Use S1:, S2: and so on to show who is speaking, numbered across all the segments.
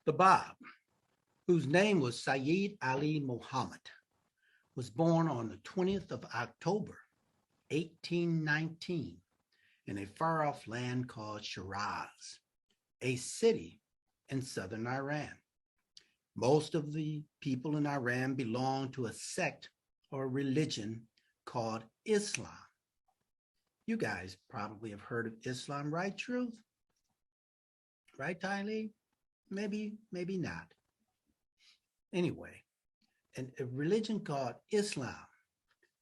S1: The Bab, whose name was Sayyid Ali Muhammad, was born on the 20th of October, 1819, in a far off land called Shiraz, a city in southern Iran. Most of the people in Iran belong to a sect or religion called Islam. You guys probably have heard of Islam, right, Truth? Right, Tylee? Maybe not. Anyway, a religion called Islam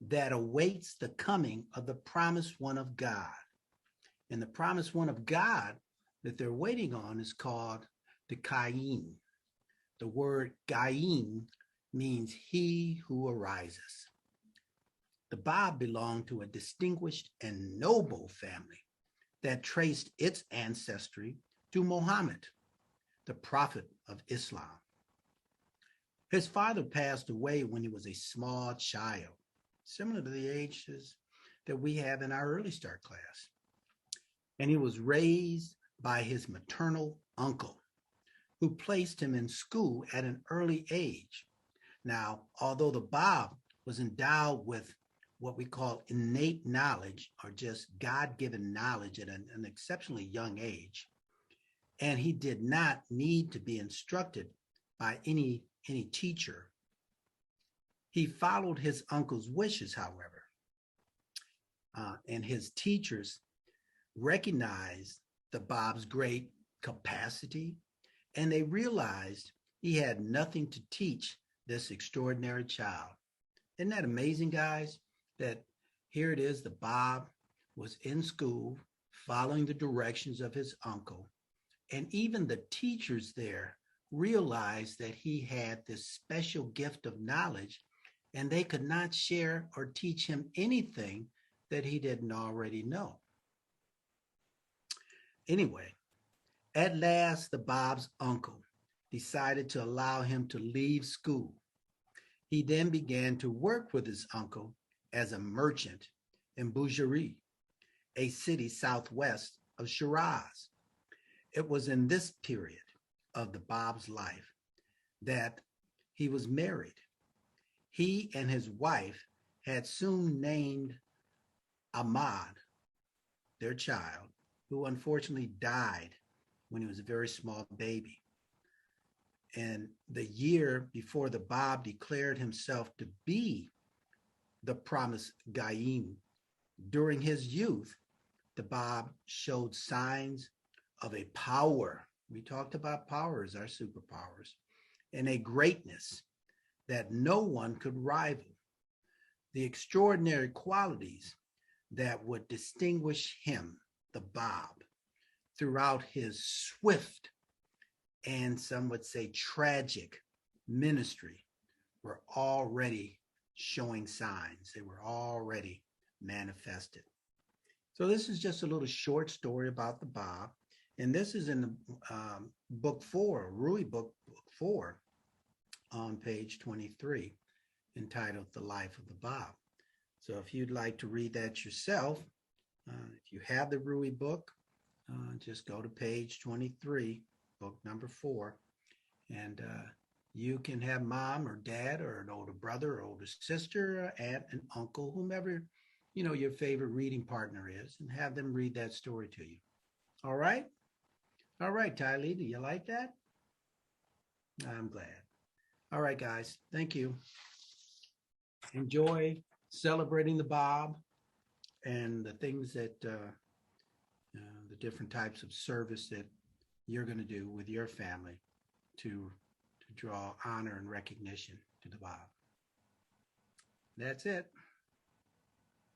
S1: that awaits the coming of the promised one of God. And the promised one of God that they're waiting on is called the Qaim. The word Qaim means he who arises. The Bab belonged to a distinguished and noble family that traced its ancestry to Muhammad, the prophet of Islam. His father passed away when he was a small child, similar to the ages that we have in our early start class. And he was raised by his maternal uncle, who placed him in school at an early age. Now, although the Bab was endowed with what we call innate knowledge, or just God-given knowledge at an exceptionally young age, and he did not need to be instructed by any teacher. He followed his uncle's wishes, however, and his teachers recognized the Bab's great capacity, and they realized he had nothing to teach this extraordinary child. Isn't that amazing, guys? That here it is, the Bab was in school following the directions of his uncle, and even the teachers there realized that he had this special gift of knowledge, and they could not share or teach him anything that he didn't already know. Anyway, at last, the Bab's uncle decided to allow him to leave school. He then began to work with his uncle as a merchant in Bujari, a city southwest of Shiraz. It was in this period of the Bab's life that he was married. He and his wife had soon named Ahmad, their child, who unfortunately died when he was a very small baby. And the year before the Bab declared himself to be the promised Qaim, during his youth, the Bab showed signs of a power. We talked about powers, our superpowers, and a greatness that no one could rival. The extraordinary qualities that would distinguish him, the Bab, throughout his swift and some would say tragic ministry were already showing signs. They were already manifested. So this is just a little short story about the Bab. And this is in the book 4, Rui book 4, on page 23, entitled The Life of the Bab. So if you'd like to read that yourself, if you have the Rui book, just go to page 23, book number 4, and you can have mom or dad or an older brother or older sister, aunt and uncle, whomever your favorite reading partner is, and have them read that story to you. All right? All right, Tylee, do you like that? I'm glad. All right, guys. Thank you. Enjoy celebrating the Bab and the things that, the different types of service that you're going to do with your family to draw honor and recognition to the Bab. That's it.